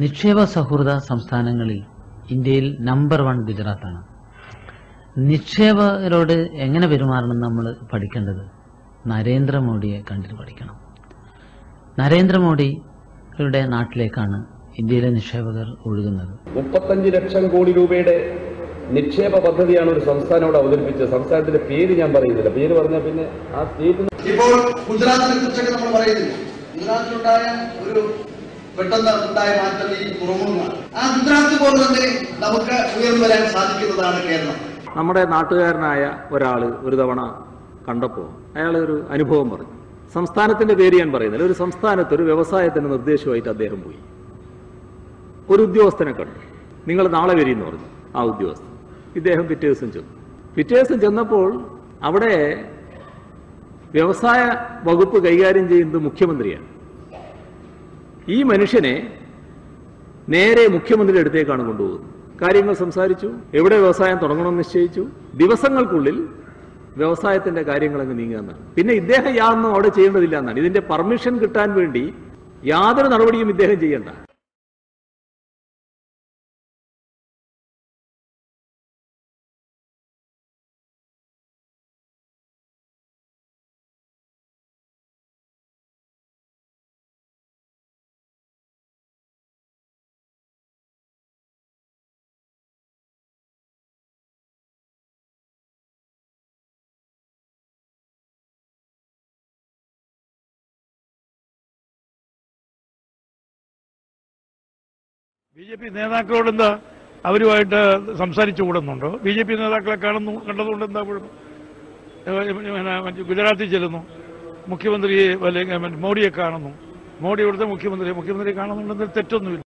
നിക്ഷേപ സൗഹൃദ സംസ്ഥാനങ്ങളിൽ ഇന്ത്യയിൽ നമ്പർ 1 ഗുജറാത്താണ്. നിക്ഷേപകരോട് എങ്ങനെ പെരുമാറണം നമ്മൾ പഠിക്കേണ്ടത് നരേന്ദ്രമോദിയെ കണ്ടിട്ട് പഠിക്കണം. നരേന്ദ്രമോദിയുടെ നാട്ടിലേക്കാണ് ഇന്ത്യയിലെ നിക്ഷേപകർ ഒഴുകുന്നത്. 35 ലക്ഷം കോടി രൂപയുടെ നിക്ഷേപ പദ്ധതിയാണ് ഒരു സംസ്ഥാനത്തോട് അവതരിപ്പിച്ചത്. സംസ്ഥാനത്തിന്റെ പേര് ഞാൻ പറയുന്നില്ല, പേര് പറഞ്ഞാൽ പിന്നെ ആ സ്റ്റേറ്റ്. ഇപ്പോൾ ഗുജറാത്തിനെ കുറിച്ചൊക്കെ നമ്മൾ പറയുന്നില്ല. ഗുജറാത്തിലുണ്ടായ ഒരു പെട്ടെന്ന് ഉണ്ടായ മാറ്റം ഈ തുറമുഖമാണ്. ആ ഗുജറാത്ത് പോലെ തന്നെ നമുക്ക് ഉയർന്നു വരാൻ സാധിക്കുന്നതാണ് കേരളം. നമ്മുടെ നാട്ടുകാരനായ ഒരാൾ ഒരു തവണ കണ്ടപ്പോൾ അയാൾ ഒരു അനുഭവം പറഞ്ഞു. സംസ്ഥാനത്തിന്റെ പേര് ഞാൻ പറയുന്നില്ല. ഒരു സംസ്ഥാനത്ത് ഒരു വ്യവസായത്തിന് നിർദ്ദേശമായിട്ട് അദ്ദേഹം പോയി. ഒരു ഉദ്യോഗസ്ഥനെ കണ്ടു. നിങ്ങൾ നാളെ വരീന്ന് പറഞ്ഞു. ആ ഉദ്യോഗസ്ഥൻ ഇദ്ദേഹം പിറ്റേ ദിവസം ചെന്നപ്പോൾ അവിടെ വ്യവസായ വകുപ്പ് കൈകാര്യം ചെയ്യുന്നത് മുഖ്യമന്ത്രിയാണ്. ഈ മനുഷ്യനെ നേരെ മുഖ്യമന്ത്രിയുടെ അടുത്തേക്കാണ് കൊണ്ടുപോകുന്നത്. കാര്യങ്ങൾ സംസാരിച്ചു, എവിടെ വ്യവസായം തുടങ്ങണമെന്ന് നിശ്ചയിച്ചു. ദിവസങ്ങൾക്കുള്ളിൽ വ്യവസായത്തിന്റെ കാര്യങ്ങൾ അങ്ങ് നീങ്ങുന്നതാണ്. പിന്നെ ഇദ്ദേഹം യാതൊന്നും അവിടെ ചെയ്യേണ്ടതില്ല എന്നാണ്. ഇതിന്റെ പെർമിഷൻ കിട്ടാൻ വേണ്ടി യാതൊരു നടപടിയും ഇദ്ദേഹം ചെയ്യേണ്ട. ബി.ജെ.പി. നേതാക്കളോട് എന്താ അവരുമായിട്ട് സംസാരിച്ചുകൂടുന്നുണ്ടോ? ബി.ജെ.പി. നേതാക്കളെ കണ്ടതുകൊണ്ട് എന്താ ഗുജറാത്തിൽ ചെല്ലുന്നു, മുഖ്യമന്ത്രിയെ അല്ലെങ്കിൽ മോഡിയെ കാണുന്നു, മോഡി ഇവിടുത്തെ മുഖ്യമന്ത്രിയെ കാണുന്നുണ്ടെങ്കിൽ തെറ്റൊന്നുമില്ല.